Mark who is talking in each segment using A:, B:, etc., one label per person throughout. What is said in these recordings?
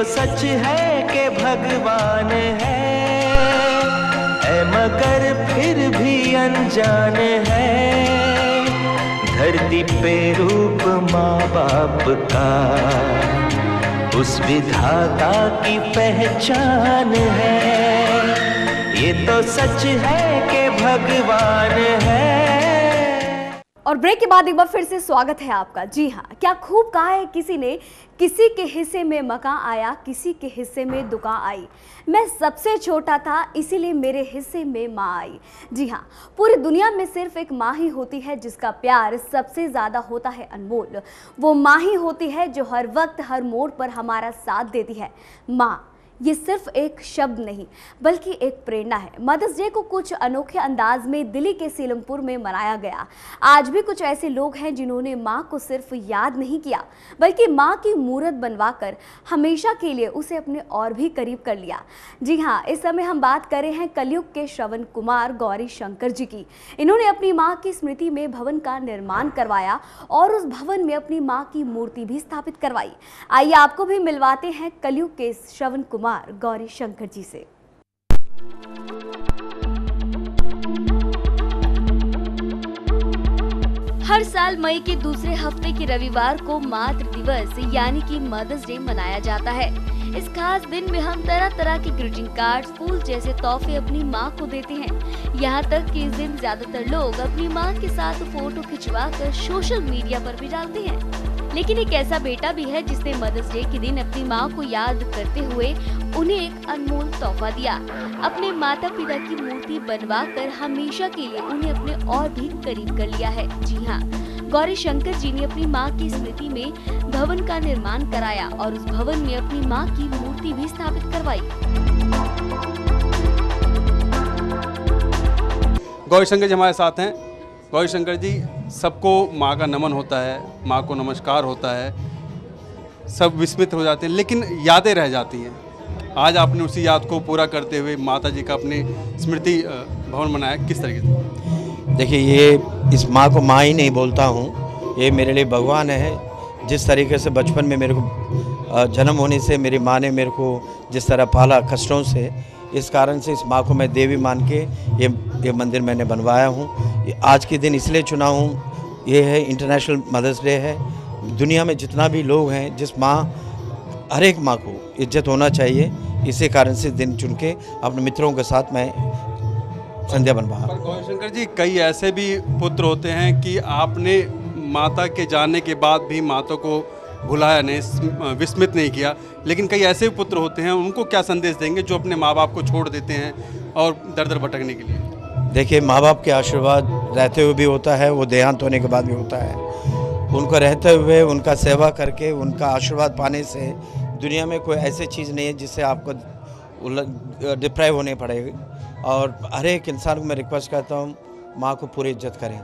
A: सच है कि भगवान है मगर फिर भी अनजान है। धरती पे रूप माँ बाप का उस विधाता की पहचान है। ये तो सच है कि भगवान है।
B: और ब्रेक के बाद एक बार फिर से स्वागत है आपका। जी हाँ, क्या खूब कहा है किसी ने, किसी के हिस्से में मकान आया, किसी के हिस्से में दुकान आई। मैं सबसे छोटा था इसीलिए मेरे हिस्से में माँ आई। जी हाँ, पूरी दुनिया में सिर्फ एक माँ ही होती है जिसका प्यार सबसे ज़्यादा होता है अनमोल। वो माँ ही होती है जो हर वक्त हर मोड़ पर हमारा साथ देती है। माँ ये सिर्फ एक शब्द नहीं बल्कि एक प्रेरणा है। मदर्स डे को कुछ अनोखे अंदाज में दिल्ली के सीलमपुर में मनाया गया। आज भी कुछ ऐसे लोग हैं जिन्होंने माँ को सिर्फ याद नहीं किया बल्कि माँ की मूर्त बनवाकर हमेशा के लिए उसे अपने और भी करीब कर लिया। जी हाँ, इस समय हम बात कर रहे हैं कलयुग के श्रवण कुमार गौरी शंकर जी की। इन्होंने अपनी माँ की स्मृति में भवन का निर्माण करवाया और उस भवन में अपनी माँ की मूर्ति भी स्थापित करवाई। आइए आपको भी मिलवाते हैं कलयुग के श्रवण कुमार गौरी शंकर जी से। हर साल मई के दूसरे हफ्ते के रविवार को मातृ दिवस यानी कि मदर्स डे मनाया जाता है। इस खास दिन में हम तरह तरह के ग्रीटिंग कार्ड्स, फूल जैसे तोहफे अपनी माँ को देते हैं। यहाँ तक कि इस दिन ज्यादातर लोग अपनी माँ के साथ फोटो खिंचवाकर सोशल मीडिया पर भी डालते हैं। लेकिन एक ऐसा बेटा भी है जिसने मदर्स डे के दिन अपनी माँ को याद करते हुए उन्हें एक अनमोल तोहफा दिया। अपने माता पिता की मूर्ति बनवाकर हमेशा के लिए उन्हें अपने और भी करीब कर लिया है। जी हाँ, गौरी शंकर जी ने अपनी माँ की स्मृति में भवन का निर्माण कराया और उस भवन में अपनी माँ की मूर्ति भी स्थापित करवाई।
C: गौरी शंकर जी हमारे साथ हैं। गौरी शंकर जी, सबको माँ का नमन होता है, माँ को नमस्कार होता है, सब विस्मित हो जाते हैं लेकिन यादें रह जाती हैं। आज आपने उसी याद को पूरा करते हुए माता जी का अपने स्मृति भवन बनाया, किस तरीके से?
D: देखिए, ये इस माँ को माँ ही नहीं बोलता हूँ, ये मेरे लिए भगवान है। जिस तरीके से बचपन में मेरे को जन्म होने से मेरी माँ ने मेरे को जिस तरह पाला कष्टों से, इस कारण से इस माँ को मैं देवी मान के ये मंदिर मैंने बनवाया हूँ। आज के दिन इसलिए चुना हूँ, ये है इंटरनेशनल मदर्स डे है। दुनिया में जितना भी लोग हैं, जिस माँ, हर एक माँ को इज्जत होना चाहिए, इसी कारण से दिन चुन के अपने मित्रों के साथ मैं संध्या बनवाया।
C: पर गौरी शंकर जी, कई ऐसे भी पुत्र होते हैं कि आपने माता के जाने के बाद भी माता को भुलाया नहीं, विस्मित नहीं किया, लेकिन कई ऐसे पुत्र होते हैं, उनको क्या संदेश देंगे जो अपने माँ बाप को छोड़ देते हैं और दर दर भटकने के लिए?
D: देखिए, माँ बाप के आशीर्वाद रहते हुए भी होता है, वो देहांत होने के बाद भी होता है। उनको रहते हुए, उनका सेवा करके, उनका आशीर्वाद पाने से दुनिया में कोई ऐसी चीज़ नहीं है जिससे आपको डिप्राइव होने पड़ेगी। और हर एक इंसान को मैं रिक्वेस्ट करता हूँ, माँ को पूरी इज्जत करें।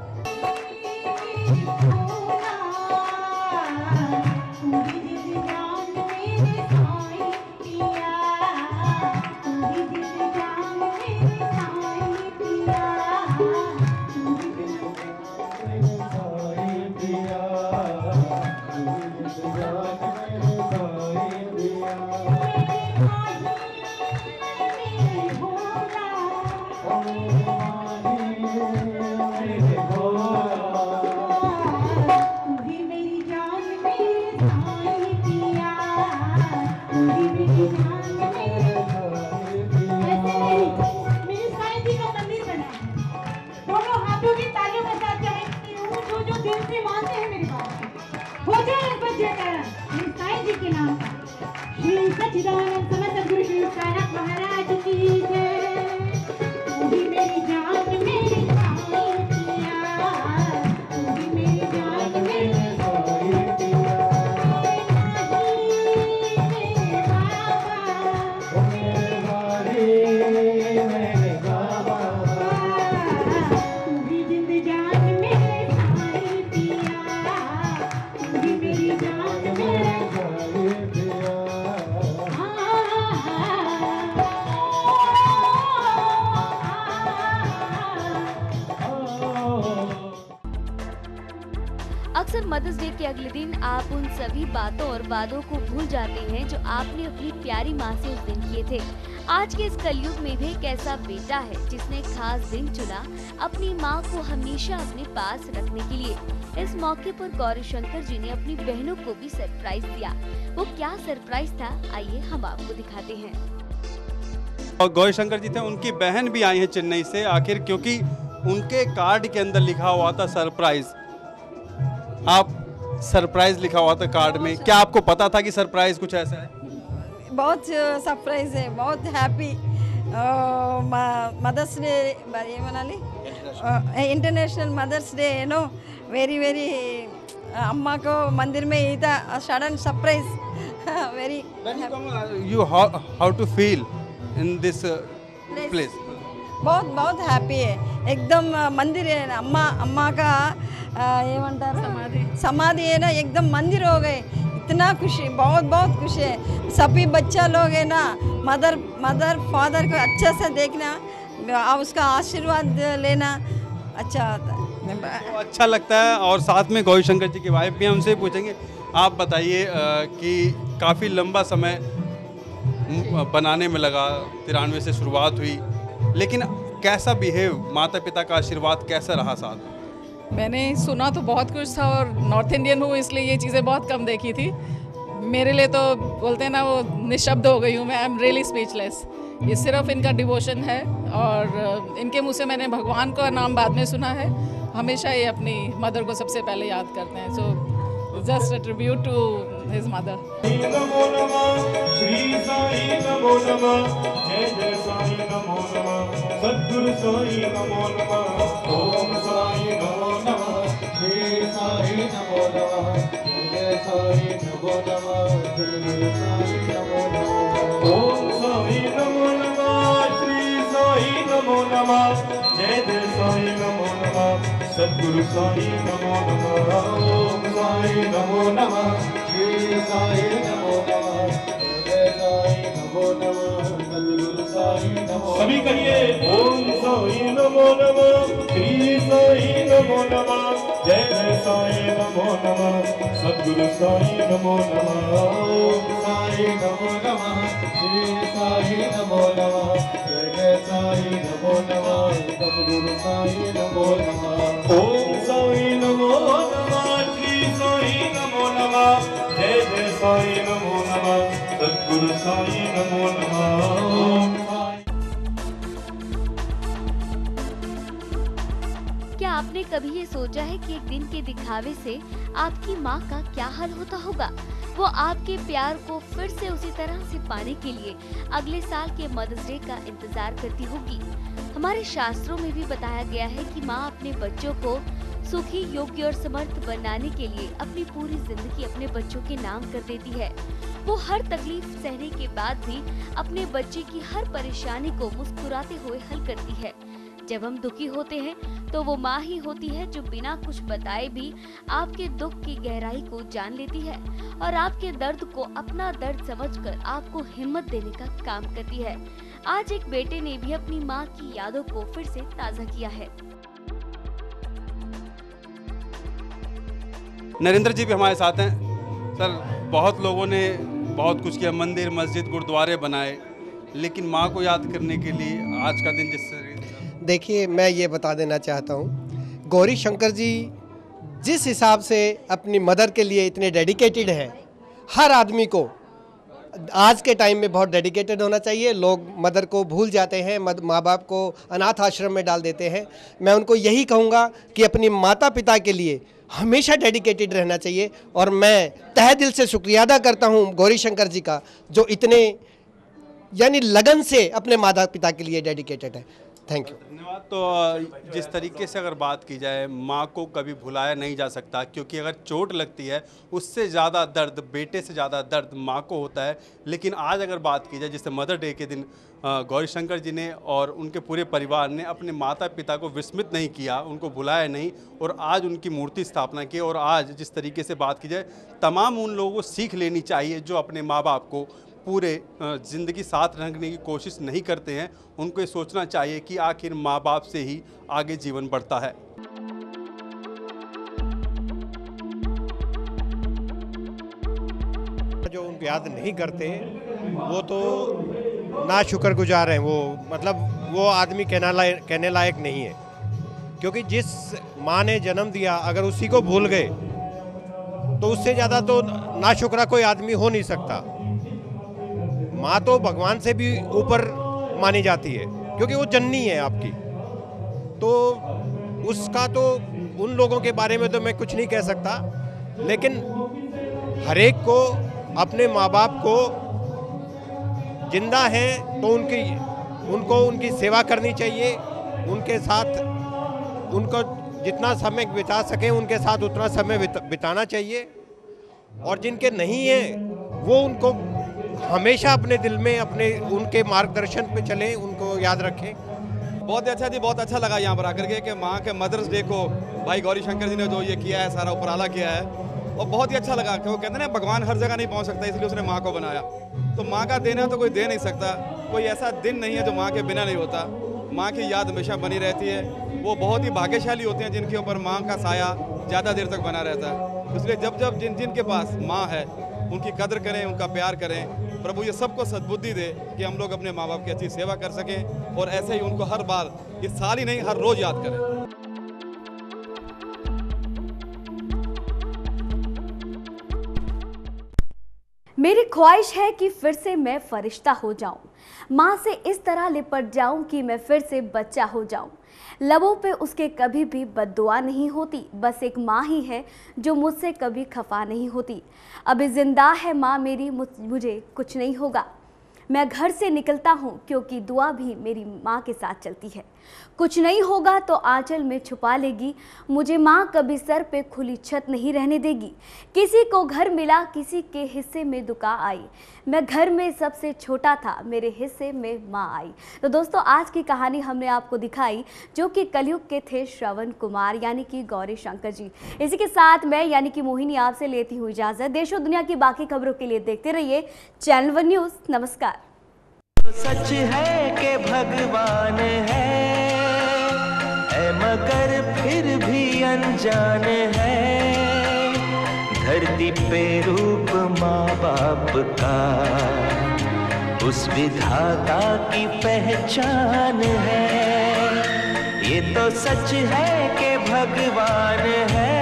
B: मदर्स डे के अगले दिन आप उन सभी बातों और वादों को भूल जाते हैं जो आपने अपनी प्यारी माँ से उस दिन किए थे। आज के इस कलयुग में भी एक ऐसा बेटा है जिसने खास दिन चुना अपनी माँ को हमेशा अपने पास रखने के लिए। इस मौके पर गौरी शंकर जी ने अपनी बहनों को भी सरप्राइज दिया। वो क्या सरप्राइज था, आइए हम आपको दिखाते हैं।
C: और गौरी शंकर जी थे, उनकी बहन भी आई है चेन्नई से, आखिर क्योंकि उनके कार्ड के अंदर लिखा हुआ था सरप्राइज। आप सरप्राइज लिखा हुआ था कार्ड में, क्या आपको पता था कि सरप्राइज कुछ ऐसा है?
E: बहुत सरप्राइज है, बहुत हैप्पी। मदर्स डे ఏమనాలి international mother's day no very very अम्मा को मंदिर में ही था sudden surprise very
C: you how to feel in this place?
E: बहुत बहुत हैप्पी है एकदम। मंदिर है ना अम्मा का ఏమంటారు समाधि है ना, एकदम मंदिर हो गए। इतना खुशी, बहुत बहुत खुशी है। सभी बच्चा लोग है ना मदर फादर को अच्छे से देखना और उसका आशीर्वाद लेना अच्छा होता है।
C: तो अच्छा लगता है। और साथ में गौरी शंकर जी की वाइफ भी हमसे पूछेंगे। आप बताइए कि काफ़ी लंबा समय बनाने में लगा, 93 से शुरुआत हुई, लेकिन कैसा बिहेव, माता पिता का आशीर्वाद कैसा रहा साथ?
F: मैंने सुना तो बहुत कुछ था और नॉर्थ इंडियन हूँ इसलिए ये चीज़ें बहुत कम देखी थी। मेरे लिए तो बोलते हैं ना वो निशब्द हो गई हूँ मैं। I am really speechless. ये सिर्फ इनका डिवोशन है और इनके मुँह से मैंने भगवान का नाम बाद में सुना है। हमेशा ये अपनी मदर को सबसे पहले याद करते हैं। So just a tribute to his mother.
G: नमो नमः श्री साई नमो नमः जय जय साई नमो नमः सद्गुरु साई नमो नमः ओम साई नमो नमः श्री साई नमो नमः जय साई नमो नमः सद्गुरु साई नमो नमः ओम साई नमो नमः श्री साई नमो नमः जय जय साई नमो नमः सद्गुरु साई नमो नमः ओम साई नमो नमः श्री साई नमो नमः जय साई नमो नमः सद्गुरु साई नमो। सभी कहिए ओम साई नमो नमः श्री साई नमो नमः जय जय साई नमो नमः सद्गुरु साई नमो नमः ओम साई नमो नमः श्री साई नमो नमः जय जय साई नमो नमः सद्गुरु साई नमो नमः ओम साई नमो नमः श्री साई नमो नमः जय जय साई नमो नमः सद्गुरु साई नमो नमः ओम साई।
B: क्या आपने कभी ये सोचा है कि एक दिन के दिखावे से आपकी माँ का क्या हाल होता होगा? वो आपके प्यार को फिर से उसी तरह से पाने के लिए अगले साल के मदर्स डे का इंतजार करती होगी। हमारे शास्त्रों में भी बताया गया है कि माँ अपने बच्चों को सुखी, योग्य और समर्थ बनाने के लिए अपनी पूरी जिंदगी अपने बच्चों के नाम कर देती है। वो हर तकलीफ सहने के बाद भी अपने बच्चे की हर परेशानी को मुस्कुराते हुए हल करती है। जब हम दुखी होते हैं तो वो माँ ही होती है जो बिना कुछ बताए भी आपके दुख की गहराई को जान लेती है और आपके दर्द को अपना दर्द समझकर आपको हिम्मत देने का काम करती है। आज एक बेटे ने भी अपनी माँ की यादों को फिर से ताज़ा किया है।
C: नरेंद्र जी भी हमारे साथ हैं। सर, बहुत लोगों ने बहुत कुछ किया, मंदिर, मस्जिद, गुरुद्वारे बनाए, लेकिन माँ को याद करने के लिए आज का दिन जिस
H: देखिए, मैं ये बता देना चाहता हूँ, गौरी शंकर जी जिस हिसाब से अपनी मदर के लिए इतने डेडिकेटेड हैं, हर आदमी को आज के टाइम में बहुत डेडिकेटेड होना चाहिए। लोग मदर को भूल जाते हैं, माँ बाप को अनाथ आश्रम में डाल देते हैं। मैं उनको यही कहूँगा कि अपनी माता पिता के लिए हमेशा डेडिकेटेड रहना चाहिए। और मैं तहे दिल से शुक्रिया अदा करता हूँ गौरी शंकर जी का, जो इतने यानी लगन से अपने माता पिता के लिए डेडिकेटेड है। Thank you.
C: धन्यवाद। तो जिस तरीके से अगर बात की जाए, माँ को कभी भुलाया नहीं जा सकता, क्योंकि अगर चोट लगती है उससे ज़्यादा दर्द, बेटे से ज़्यादा दर्द माँ को होता है। लेकिन आज अगर बात की जाए, जैसे मदर डे के दिन गौरी शंकर जी ने और उनके पूरे परिवार ने अपने माता पिता को विस्मित नहीं किया, उनको भुलाया नहीं, और आज उनकी मूर्ति स्थापना की। और आज जिस तरीके से बात की जाए, तमाम उन लोगों को सीख लेनी चाहिए जो अपने माँ बाप को पूरे ज़िंदगी साथ रखने की कोशिश नहीं करते हैं। उनको ये सोचना चाहिए कि आखिर माँ बाप से ही आगे जीवन बढ़ता है।
H: याद नहीं करते वो तो ना शुक्रगुजार हैं, वो मतलब वो आदमी कहने लायक नहीं है। क्योंकि जिस माँ ने जन्म दिया अगर उसी को भूल गए तो उससे ज़्यादा तो नाशुक्रा कोई आदमी हो नहीं सकता। माँ तो भगवान से भी ऊपर मानी जाती है क्योंकि वो जननी है आपकी। तो उसका तो उन लोगों के बारे में तो मैं कुछ नहीं कह सकता, लेकिन हर एक को अपने माँ बाप को जिंदा हैं तो उनको उनकी सेवा करनी चाहिए, उनके साथ उनको जितना समय बिता सकें उनके साथ उतना समय बिताना चाहिए। और जिनके नहीं हैं वो उनको हमेशा अपने दिल में उनके मार्गदर्शन पे चलें, उनको याद रखें।
I: बहुत अच्छा जी, बहुत अच्छा लगा यहाँ पर आकर के कि माँ के मदर्स डे को भाई गौरी शंकर जी ने जो ये किया है, सारा उपराला किया है, और बहुत ही अच्छा लगा कि वो कहते हैं ना भगवान हर जगह नहीं पहुँच सकता, इसलिए उसने माँ को बनाया। तो माँ का देना तो कोई दे नहीं सकता, कोई ऐसा दिन नहीं है जो माँ के बिना नहीं होता। माँ की याद हमेशा बनी रहती है। वो बहुत ही भाग्यशाली होते हैं जिनके ऊपर माँ का साया ज़्यादा देर तक बना रहता है। इसलिए जब जब जिनके पास माँ है उनकी कदर करें, उनका प्यार करें। प्रभु ये सबको सद्बुद्धि दे कि हम लोग अपने माँ बाप की अच्छी सेवा कर सकें और ऐसे ही उनको हर बार, इस साल ही नहीं हर रोज़ याद करें।
B: मेरी ख्वाहिश है कि फिर से मैं फरिश्ता हो जाऊं, माँ से इस तरह लिपट जाऊं कि मैं फिर से बच्चा हो जाऊं। लबों पे उसके कभी भी बद्दुआ नहीं होती, बस एक माँ ही है जो मुझसे कभी खफा नहीं होती। अभी जिंदा है माँ मेरी, मुझे कुछ नहीं होगा। मैं घर से निकलता हूँ क्योंकि दुआ भी मेरी माँ के साथ चलती है। कुछ नहीं होगा तो आंचल में छुपा लेगी मुझे माँ, कभी सर पे खुली छत नहीं रहने देगी। किसी को घर मिला, किसी के हिस्से में दुआ आई, मैं घर में सबसे छोटा था, मेरे हिस्से में माँ आई। तो दोस्तों आज की कहानी हमने आपको दिखाई जो कि कलयुग के थे श्रवण कुमार यानी कि गौरी शंकर जी। इसी के साथ मैं यानी कि मोहिनी आपसे लेती हूँ इजाज़त। देश और दुनिया की बाकी खबरों के लिए देखते रहिए चैनल वन न्यूज़। नमस्कार।
A: सच है कि भगवान है मगर फिर भी अनजान है। धरती पे रूप माँ बाप का उस विधाता की पहचान है। ये तो सच है कि भगवान है